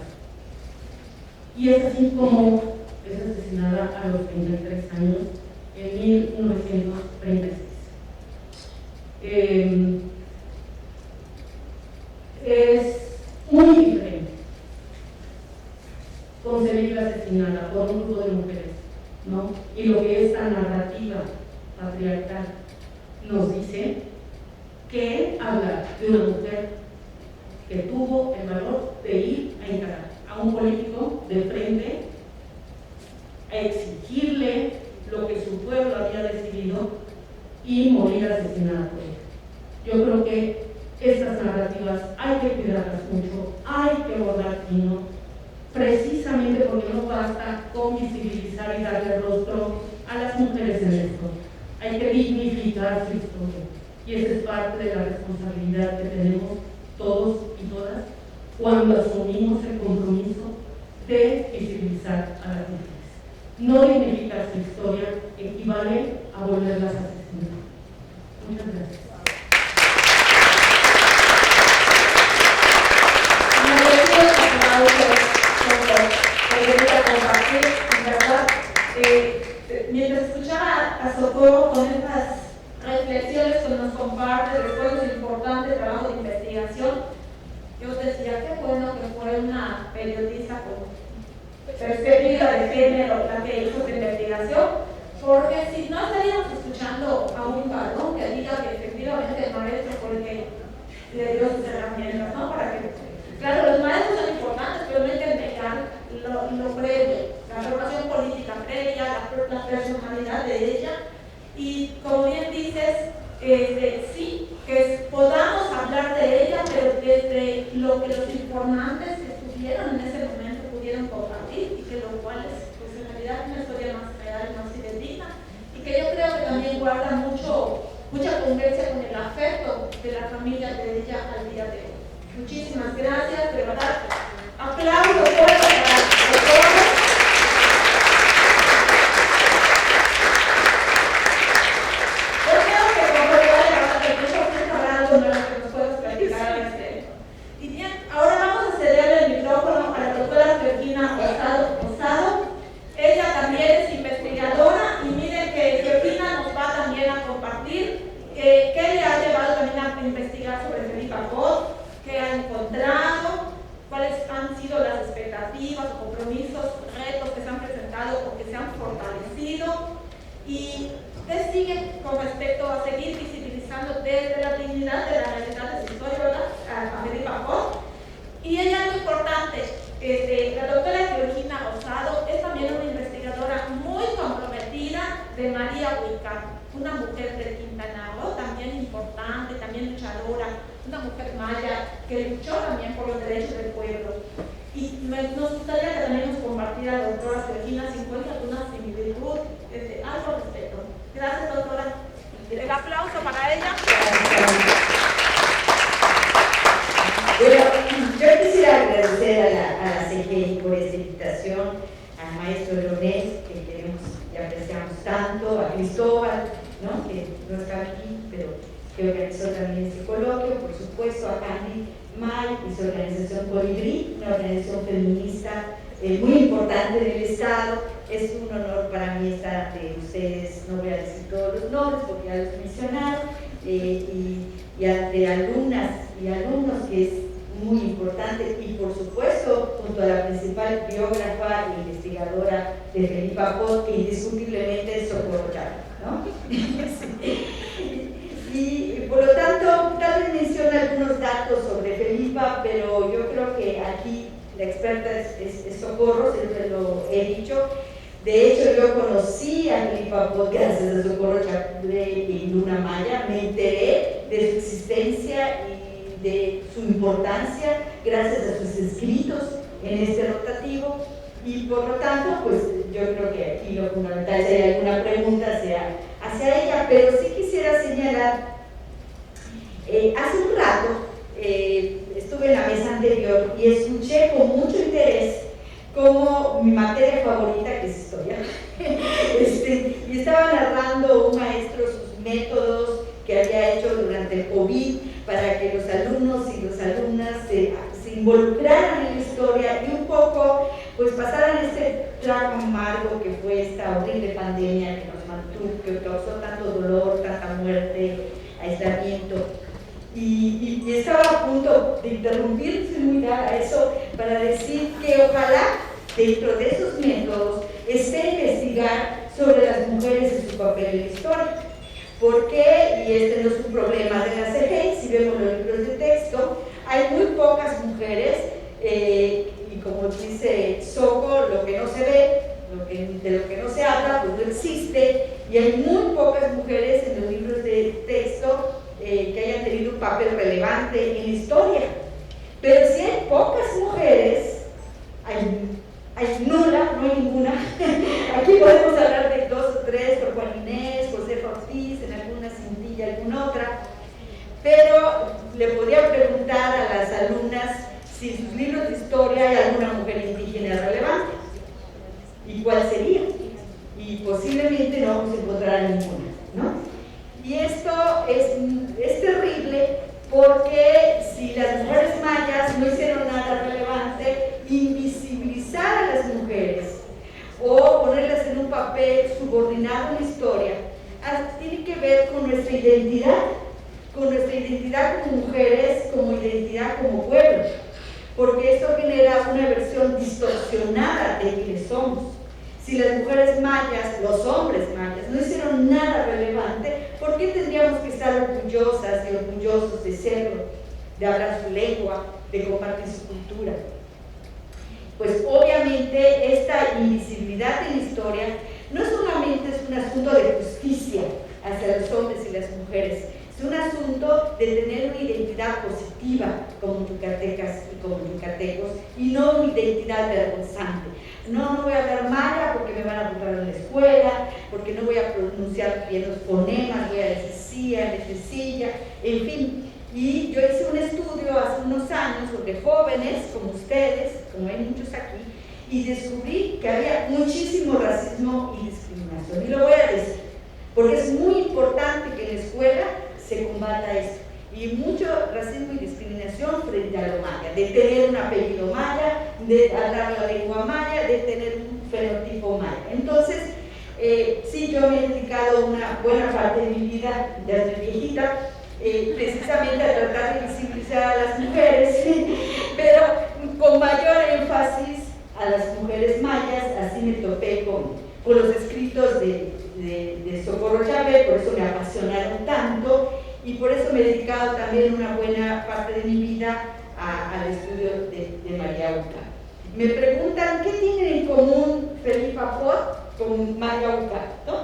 Y es así como es asesinada a los 23 años en 1936. Es muy diferente concebirla asesinada por un grupo de mujeres, ¿no? Y lo que esta narrativa patriarcal nos dice, que habla de una mujer que tuvo el valor de ir a encarar a un político de frente, a exigirle lo que su pueblo había decidido y morir asesinada por ella. Yo creo que estas narrativas hay que cuidarlas mucho, hay que abordar fino, precisamente porque no basta con visibilizar y darle rostro a las mujeres en esto. Hay que dignificar su historia. Y esa es parte de la responsabilidad que tenemos todos y todas cuando asumimos el compromiso de visibilizar a las mujeres. No dignificar su historia equivale a volverlas a asesinar. Muchas gracias. Mientras escuchaba a Socorro con estas reflexiones que nos comparte después de su importante trabajo de investigación, yo decía qué bueno que fue una periodista con perspectiva de género la que hizo esta investigación, porque si no estaríamos escuchando a un varón que diga que efectivamente el maestro fue el que le dio sus herramientas, ¿no? Para que, claro, los maestros son importantes, pero no hay que negar lo previo, la formación política previa, la personalidad de ella. Y como bien dices, sí, que podamos hablar de ella, pero desde lo que los informantes que estuvieron en ese momento pudieron compartir, y que lo cual es, pues en realidad, una historia más real, más fidedigna, y que yo creo que también guarda mucha congruencia con el afecto de la familia de ella al día de hoy. Muchísimas gracias, de verdad. Aplausos fuertes para todos. Y bien, ahora vamos a cederle el micrófono a la doctora Georgina Rosado. Ella también es investigadora y miren que Georgina nos va también a compartir qué le ha llevado también a investigar sobre Felipa Pott, qué ha encontrado, cuáles han sido las expectativas, compromisos, retos que se han presentado o que se han fortalecido, y qué sigue con respecto a seguir visibilizando desde la dignidad de la realidad de su historia, ¿verdad? A Felipa Pott. Y ella, muy importante, la doctora Georgina Rosado es también una investigadora muy comprometida de María Huica, una mujer del Quintana Roo, también importante, también luchadora, una mujer maya que luchó también por los derechos del pueblo. Y nos gustaría que también nos compartiera la doctora Georgina si encuentra alguna similitud, algo al respecto. Gracias, doctora. El aplauso para ella. Bueno, yo quisiera agradecer a la CGI por esta invitación, al maestro Leonés, que queremos y apreciamos tanto, a Cristóbal, ¿no? Que no está aquí, pero que organizó también este coloquio, por supuesto, a Candy May y su organización Colibrí, una organización feminista muy importante del Estado. Es un honor para mí estar ante ustedes, no voy a decir todos los nombres porque ya los he mencionado, y ante alumnas y alumnos, que es muy importante, y por supuesto junto a la principal biógrafa e investigadora de Felipa Pott, que indiscutiblemente es Socorro Chávez, ¿no? Y por lo tanto, tal vez menciona algunos datos sobre Felipa, pero yo creo que aquí la experta es Socorro, siempre lo he dicho. De hecho, yo conocí a Felipa Pott gracias a Socorro Chávez y Luna Maya, me enteré de su existencia y de su importancia gracias a sus escritos en este rotativo, y por lo tanto, pues yo creo que aquí lo fundamental es si hay alguna pregunta hacia ella, pero sí quisiera señalar, hace un rato estuve en la mesa anterior y escuché con mucho interés como mi materia favorita, que es historia, y estaba narrando un maestro sus métodos que había hecho durante el COVID para que los alumnos y las alumnas se involucraran en la historia y un poco pues pasaran este trago amargo que fue esta horrible pandemia que nos mantuvo, que causó tanto dolor, tanta muerte, aislamiento. Y estaba a punto de interrumpir, soy muy dada a eso, para decir que ojalá dentro de esos métodos esté investigar sobre las mujeres y su papel en la historia. Porque, y este no es un problema de la CGI, si vemos los libros de texto, hay muy pocas mujeres, y como dice Soco, lo que no se ve, de lo que no se habla, pues no existe, y hay muy pocas mujeres en los libros de texto que hayan tenido un papel relevante en la historia. Pero si hay pocas mujeres, hay nula, no hay ninguna. Aquí podemos hablar de 2 o 3, por Juan Inés, José Ortiz, en alguna cintilla, alguna otra. Pero le podría preguntar a las alumnas si en sus libros de historia hay alguna mujer indígena relevante. ¿Y cuál sería? Y posiblemente no vamos a encontrar ninguna, ¿no? Y esto es terrible porque si las mujeres mayas no hicieron nada relevante, invisibilizar a las mujeres o ponerlas en un papel subordinado en la historia, tiene que ver con nuestra identidad como mujeres, como identidad como pueblo, porque esto genera una versión distorsionada de quienes somos. Si las mujeres mayas, los hombres mayas, no hicieron nada relevante, ¿por qué tendríamos que estar orgullosas y orgullosos de serlo, de hablar su lengua, de compartir su cultura? Pues obviamente esta invisibilidad en la historia no solamente es un asunto de justicia hacia los hombres y las mujeres, es un asunto de tener una identidad positiva como yucatecas y como yucatecos y no una identidad vergonzante. No voy a hablar maya porque me van a apuntar en la escuela, porque no voy a pronunciar bien los fonemas, voy a decir silla, necesilla, en fin. Y yo hice un estudio hace unos años sobre jóvenes como ustedes, como hay muchos aquí, y descubrí que había muchísimo racismo y discriminación. Y lo voy a decir, porque es muy importante que en la escuela se combata esto. Y mucho racismo y discriminación frente a lo maya, de tener un apellido maya, de hablar la lengua maya, de tener un fenotipo maya. Entonces, sí, yo me he dedicado una buena parte de mi vida, desde viejita, precisamente a tratar de visibilizar a las mujeres, pero con mayor énfasis a las mujeres mayas. Así me topé con los escritos de Socorro Chávez, por eso me apasionaron tanto. Y por eso me he dedicado también una buena parte de mi vida al estudio de María Uca. Me preguntan, ¿qué tienen en común Felipa Pot con María Uca? ¿No?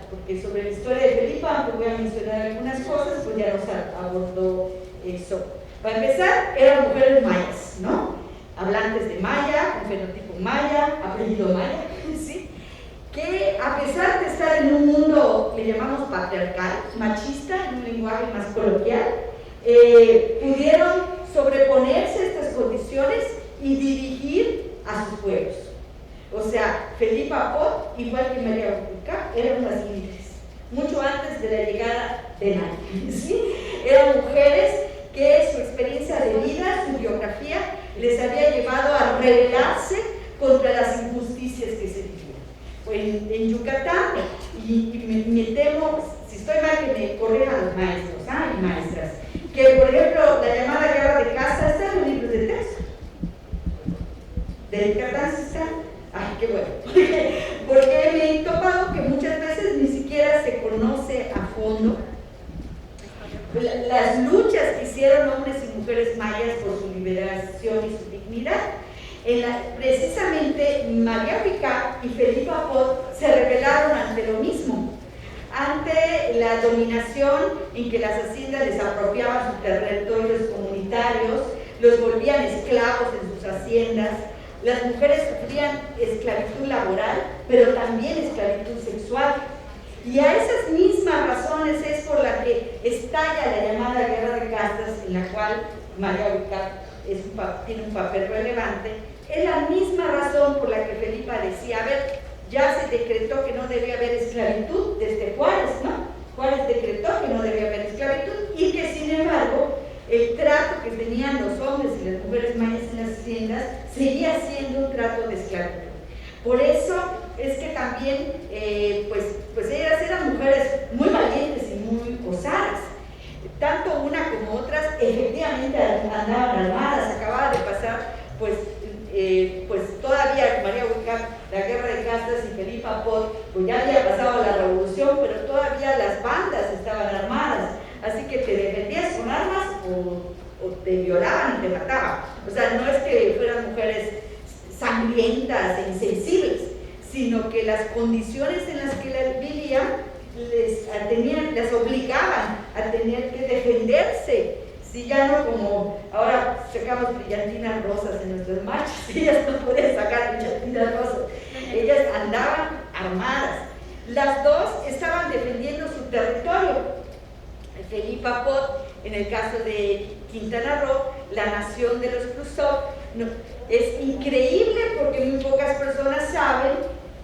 Porque sobre la historia de Felipa, aunque voy a mencionar algunas cosas, pues ya nos abordó eso. Para empezar, eran mujeres mayas, ¿no? Hablantes de maya, con fenotipo maya, apellido maya, ¿sí? Que a pesar de estar en un mundo, le llamamos patriarcal, machista, en un lenguaje más coloquial, pudieron sobreponerse a estas condiciones y dirigir a sus pueblos. O sea, Felipa Pot, igual que María Uca, eran unas líderes, mucho antes de la llegada de nadie, ¿sí? Eran mujeres que su experiencia de vida, su biografía, les había llevado a rebelarse contra las injusticias que se vivían. En Yucatán, y me temo, si estoy mal que me corrijan los maestros y maestras, que por ejemplo la llamada guerra de caza está en los libros de texto. ¿De Yucatán sí está? ¡Ay, qué bueno! Porque me he topado que muchas veces ni siquiera se conoce a fondo las luchas que hicieron hombres y mujeres mayas por su liberación y su dignidad. Precisamente María Uca y Felipa Pot se rebelaron ante lo mismo, ante la dominación en que las haciendas les apropiaban sus territorios comunitarios, los volvían esclavos en sus haciendas. Las mujeres sufrían esclavitud laboral, pero también esclavitud sexual. Y a esas mismas razones es por la que estalla la llamada guerra de castas, en la cual María Uca tiene un papel relevante. Es la misma razón por la que Felipa decía, a ver, ya se decretó que no debía haber esclavitud desde Juárez, ¿no? Juárez decretó que no debía haber esclavitud y que sin embargo el trato que tenían los hombres y las mujeres mayas en las haciendas seguía siendo un trato de esclavitud. Por eso es que también, pues ellas eran mujeres muy valientes y muy osadas. Tanto una como otras efectivamente andaban armadas. Acababa de pasar, pues todavía María Huicap, la guerra de castas, y Felipa Pot, pues ya había pasado la revolución, pero todavía las bandas estaban armadas. Así que te defendías con armas o te violaban y te mataban. O sea, no es que fueran mujeres sangrientas e insensibles, sino que las condiciones en las que vivían las obligaban a tener que defenderse. Si ya no como ahora sacamos brillantinas rosas en nuestras marchas, ellas no podían sacar brillantinas rosas, ellas andaban armadas. Las dos estaban defendiendo su territorio. Felipa Pot, en el caso de Quintana Roo, la nación de los Clusov. Es increíble porque muy pocas personas saben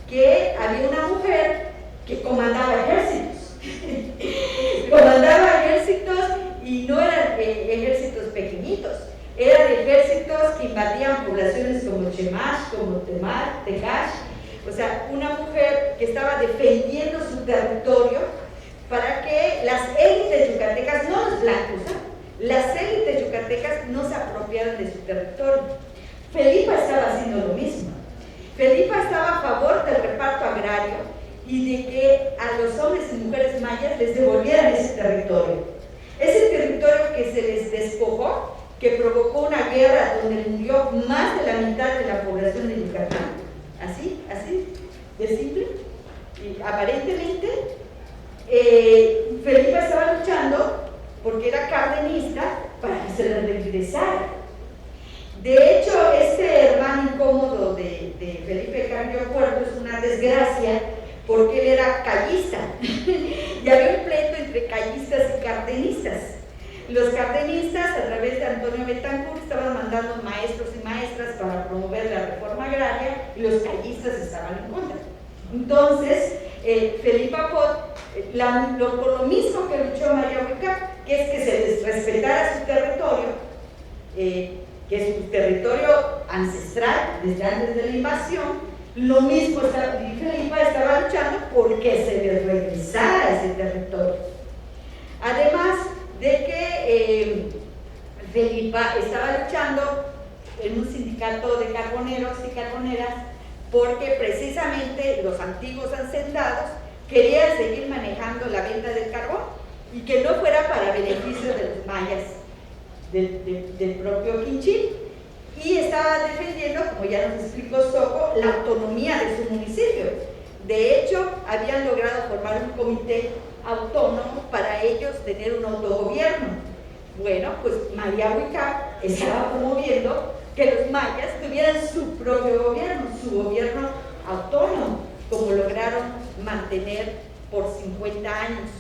que había una mujer que comandaba ejércitos. Comandaba ejércitos y no eran ejércitos pequeñitos, eran ejércitos que invadían poblaciones como Chemash, como Tecash. O sea, una mujer que estaba defendiendo su territorio para que las élites yucatecas, no los blancos, las élites yucatecas no se apropiaran de su territorio. Felipa estaba haciendo lo mismo. Felipa estaba a favor del reparto agrario y de que a los hombres y mujeres mayas les devolvieran ese territorio. Ese territorio que se les despojó, que provocó una guerra donde murió más de la mitad de la población de Yucatán. Así de simple. Y aparentemente, Felipa estaba luchando porque era cardenista para que se le regresara. De hecho, este hermano incómodo de Felipe Carrillo Puerto es una desgracia porque él era callista y había un pleito entre callistas y cardenistas. Los cardenistas, a través de Antonio Betancourt, estaban mandando maestros y maestras para promover la reforma agraria y los callistas estaban en contra. Entonces, Felipa Pot, por lo mismo que luchó María Huicap, que es que se les respetara su territorio, que es su territorio ancestral desde antes de la invasión, lo mismo Felipa estaba luchando porque se les regresara ese territorio. Además de que Felipa estaba luchando en un sindicato de carboneros y carboneras porque precisamente los antiguos hacendados querían seguir manejando la venta del carbón y que no fuera para beneficio de los mayas del propio Quinchín, y estaba defendiendo, como ya nos explicó Soco, la autonomía de su municipio. De hecho, habían logrado formar un comité autónomo para ellos tener un autogobierno. Bueno, pues María Huicap estaba promoviendo que los mayas tuvieran su propio gobierno, su gobierno autónomo, como lograron mantener por 50 años.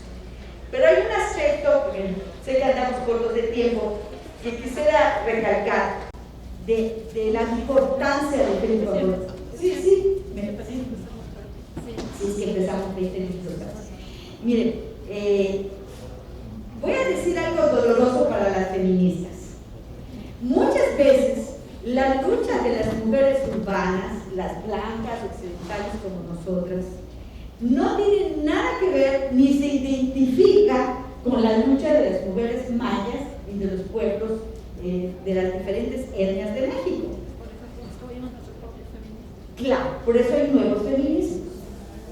Pero hay un aspecto, porque sé que andamos cortos de tiempo, que quisiera recalcar de la importancia de Felipa Pot. Sí, es que empezamos 20 minutos atrás. Miren, voy a decir algo doloroso para las feministas. Muchas veces la lucha de las mujeres urbanas, las blancas occidentales como nosotras, no tiene nada que ver ni se identifica con la lucha de las mujeres mayas y de los pueblos de las diferentes etnias de México. Claro, por eso hay nuevos feminismos.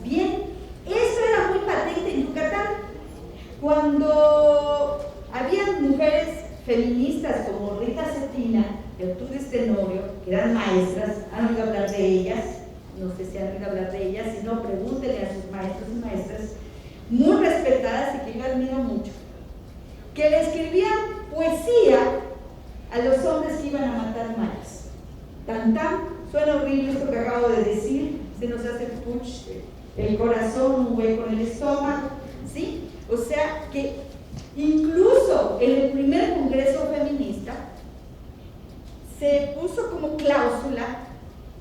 Bien, eso era muy patente en Yucatán. Cuando había mujeres feministas como Rita Cetina, Gertrudis Tenorio, que eran maestras, han oído hablar de ellas, no sé si han oído hablar de ellas, si no, pregúntenle a sus maestros y maestras, muy respetadas y que yo admiro mucho, que le escribían poesía a los hombres que iban a matar mayas. Suena horrible esto que acabo de decir, se nos hace push el corazón, un hueco en el estómago, ¿sí? O sea que incluso en el primer congreso feminista se puso como cláusula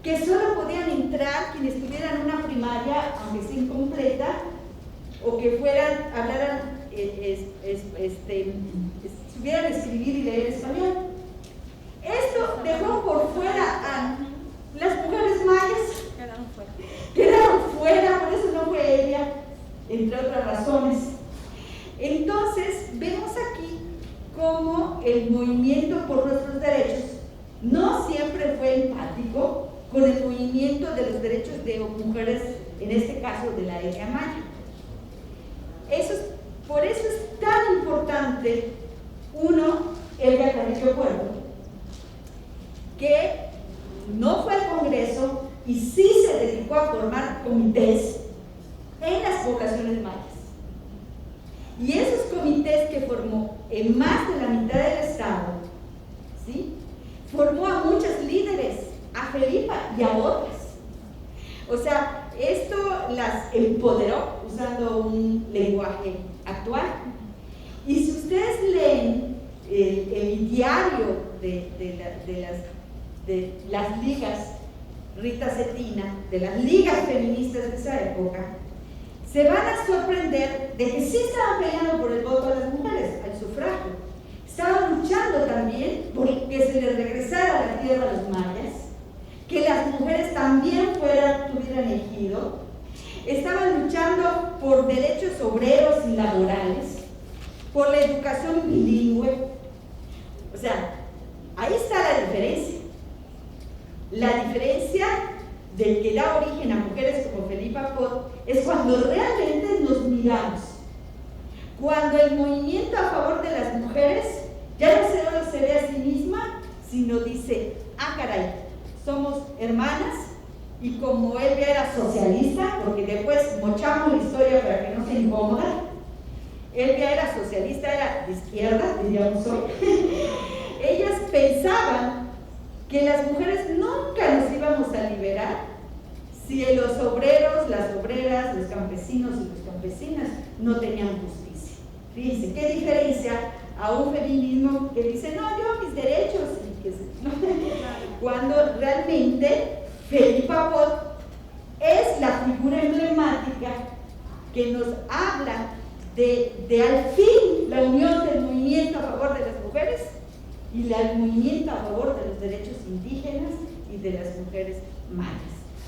que solo podían entrar quienes tuvieran una primaria, aunque sea incompleta, o que hablaran, supieran escribir y leer español. Esto dejó por fuera a las mujeres mayas, entre otras razones. Entonces, vemos aquí cómo el movimiento por nuestros derechos no siempre fue empático con el movimiento de los derechos de mujeres, en este caso de la etnia maya. Por eso es tan importante, Elvia Carrillo Puerto, que no fue al Congreso y sí se dedicó a formar comités en las poblaciones mayas. Y esos comités que formó en más de la mitad del estado, ¿sí?, formó a muchas líderes, a Felipa y a otras. O sea, esto las empoderó, usando un lenguaje actual. Y si ustedes leen el diario de las ligas Rita Cetina, de las ligas feministas de esa época, se van a sorprender de que sí estaban peleando por el voto a las mujeres, al sufragio. Estaban luchando también por que se les regresara la tierra a los mayas, que las mujeres también tuvieran ejido. Estaban luchando por derechos obreros y laborales, por la educación bilingüe. O sea, ahí está la diferencia. La diferencia del que da origen a mujeres como Felipa Pot es cuando realmente nos miramos. Cuando el movimiento a favor de las mujeres ya no solo se ve a sí misma, sino dice, ah caray, somos hermanas, y como Elvia era socialista, porque después mochamos la historia para que no se incómoda, Elvia era socialista, era de izquierda, diríamos hoy, ellas pensaban que las mujeres nunca nos íbamos a liberar si los obreros, las obreras, los campesinos y las campesinas no tenían justicia. Fíjense, qué diferencia a un feminismo que dice, no, yo mis derechos, cuando realmente Felipa Pot es la figura emblemática que nos habla de al fin la unión del movimiento a favor de las mujeres y el movimiento a favor de los derechos indígenas y de las mujeres mayas.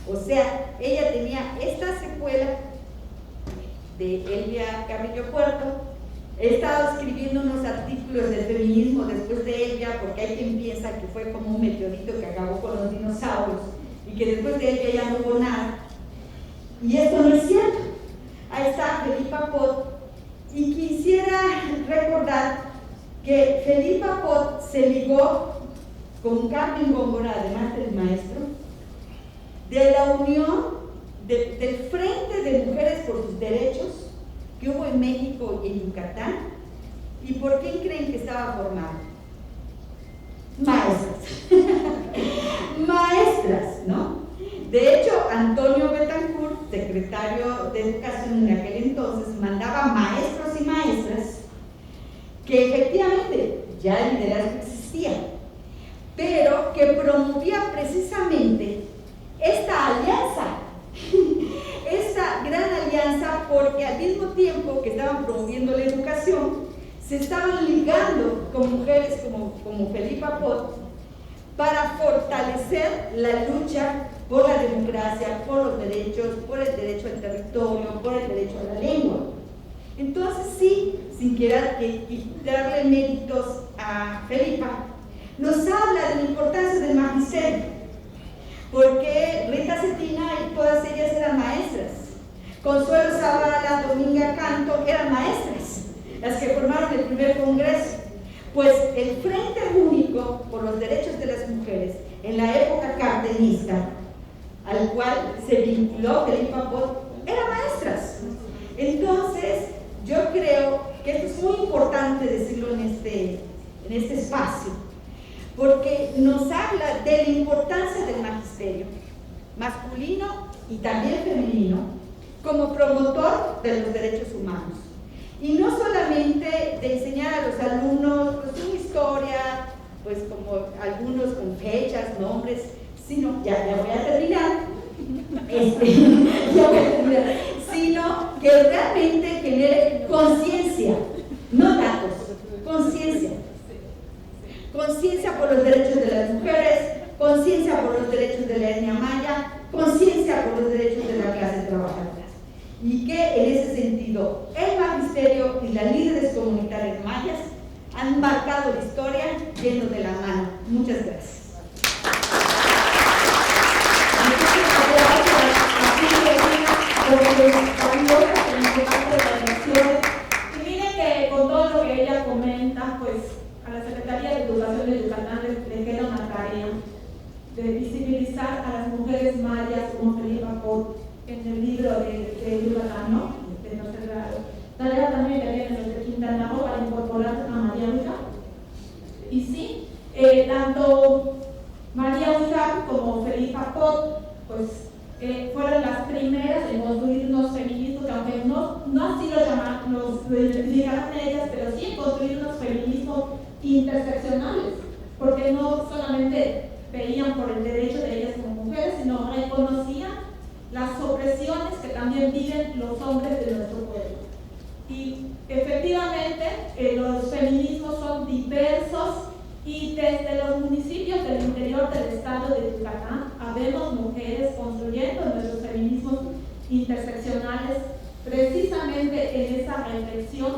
O sea, ella tenía esta secuela de Elvia Carrillo Puerto. He estado escribiendo unos artículos del feminismo después de ella, porque hay quien piensa que fue como un meteorito que acabó con los dinosaurios y que después de ella ya no hubo nada. Y esto no es cierto. Ahí está Felipa Pot. Y quisiera recordar que Felipa Pot se ligó con Carmen Góngora, además del maestro, de la unión del Frente de Mujeres por sus Derechos que hubo en México y en Yucatán. ¿Y por qué creen que estaba formado? Maestras. Maestras, ¿no? De hecho, Antonio Betancourt, secretario de Educación en aquel entonces, mandaba maestros y maestras que efectivamente ya el liderazgo existía, pero que promovía precisamente esta alianza, esta gran alianza, porque al mismo tiempo que estaban promoviendo la educación, se estaban ligando con mujeres como Felipa Pot para fortalecer la lucha por la democracia, por los derechos, por el derecho al territorio, por el derecho a la lengua. Entonces sí, sin querer darle méritos a Felipa, nos habla de la importancia del magisterio, porque Rita Cetina y todas ellas eran maestras. Consuelo Zavala, Dominga Canto eran maestras, las que formaron el primer congreso. Pues el Frente Único por los Derechos de las Mujeres, en la época cardenista, al cual se vinculó Felipa Pot, eran maestras. Entonces, yo creo que esto es muy importante decirlo en este espacio, porque nos habla de la importancia del magisterio, masculino y también femenino, como promotor de los derechos humanos. Y no solamente de enseñar a los alumnos pues, una historia, pues como algunos con fechas, nombres, sino, ya voy a terminar, sino que realmente genere conciencia, no datos, conciencia. Conciencia por los derechos de las mujeres, conciencia por los derechos de la etnia maya, conciencia por los derechos de la clase trabajadora. Y que en ese sentido diciendo: el magisterio y las líderes comunitarias mayas han marcado la historia yendo de la mano. Muchas gracias. Y miren que con todo lo que ella comenta, pues a la Secretaría de Educación de Yucatán le queda una tarea de visibilizar a las mujeres mayas como Felipa Pot en el libro de Yucatán, ¿no? De tercer grado. Tarea también que viene desde Quintana Roo para incorporar a María Huijar. Y sí, tanto María Huijar como Felipa Pot, pues fueron las primeras en construir unos feminismos que, aunque no así lo identificaron ellas, pero sí en construir unos feminismos interseccionales, porque no solamente veían por el derecho de ellas como mujeres, sino reconocían las opresiones que también viven los hombres de nuestro pueblo. Y efectivamente los feminismos son diversos, y desde los municipios del interior del estado de Yucatán habemos mujeres construyendo nuestros feminismos interseccionales, precisamente en esa reflexión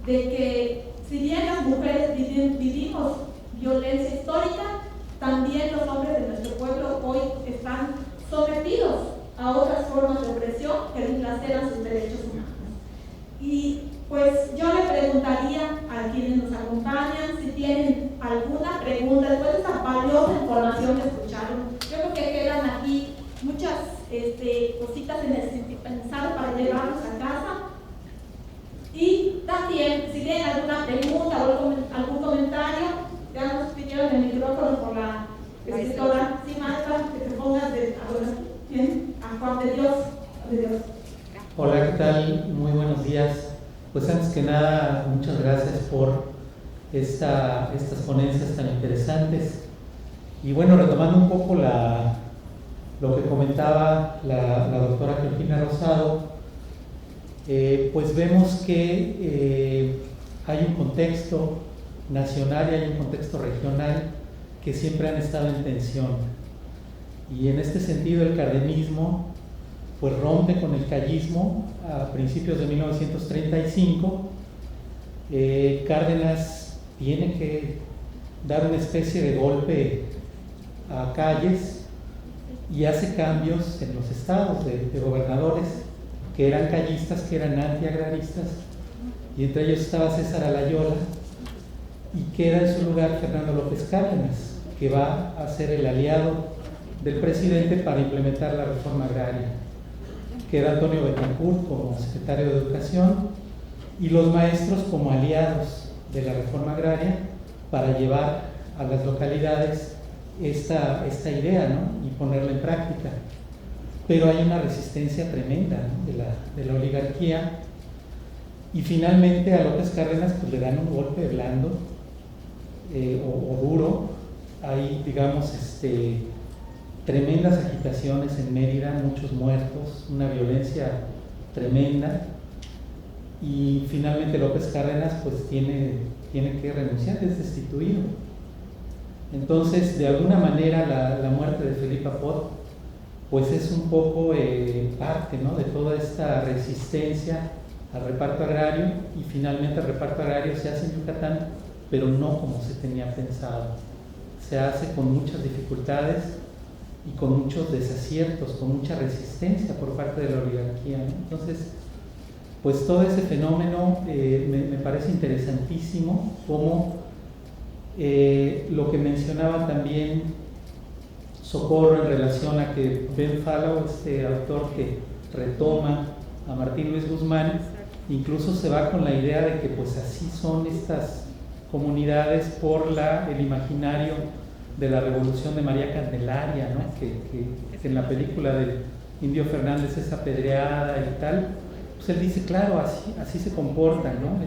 de que si bien las mujeres vivimos violencia histórica, también los hombres de nuestro pueblo hoy están sometidos a otras formas de opresión que laceran sus derechos humanos. Y pues yo le preguntaría a quienes nos acompañan si tienen alguna pregunta después de esta valiosa información que escucharon. Yo creo que quedan aquí muchas cositas en el pensar para llevarnos a casa. Y también, si tienen alguna pregunta o algún comentario, ya nos pidieron el micrófono por la escritora. Sí, maestra, que te pongas bien, a Juan de Dios. Hola, ¿qué tal? Muy buenos días. Pues antes que nada, muchas gracias por estas ponencias tan interesantes. Y bueno, retomando un poco lo que comentaba la doctora Georgina Rosado, pues vemos que hay un contexto nacional y hay un contexto regional que siempre han estado en tensión. Y en este sentido el cardenismo pues rompe con el callismo a principios de 1935. Cárdenas tiene que dar una especie de golpe a Calles y hace cambios en los estados de gobernadores que eran callistas, que eran antiagraristas, y entre ellos estaba César Alayola, y queda en su lugar Fernando López Cárdenas, que va a ser el aliado del presidente para implementar la reforma agraria. Queda Antonio Betancourt como secretario de Educación y los maestros como aliados de la reforma agraria para llevar a las localidades esta idea, ¿no? Y ponerla en práctica. Pero hay una resistencia tremenda, ¿no? de la oligarquía, y finalmente a López Cárdenas pues le dan un golpe blando o duro. Hay, digamos, tremendas agitaciones en Mérida, muchos muertos, una violencia tremenda, y finalmente López Cárdenas pues tiene que renunciar, es destituido. Entonces, de alguna manera la muerte de Felipa Pot pues es un poco parte, ¿no? de toda esta resistencia al reparto agrario, y finalmente el reparto agrario se hace en Yucatán, pero no como se tenía pensado. Se hace con muchas dificultades y con muchos desaciertos, con mucha resistencia por parte de la oligarquía, ¿no? Entonces, pues todo ese fenómeno me parece interesantísimo, como lo que mencionaba también Socorro en relación a que Ben Fallow, autor que retoma a Martín Luis Guzmán, incluso se va con la idea de que pues así son estas comunidades por el imaginario de la revolución de María Candelaria, ¿no? que en la película del Indio Fernández es apedreada y tal. Pues él dice, claro, así se comportan, ¿no?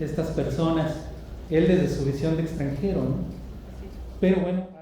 estas personas, él desde su visión de extranjero, ¿no? Pero bueno,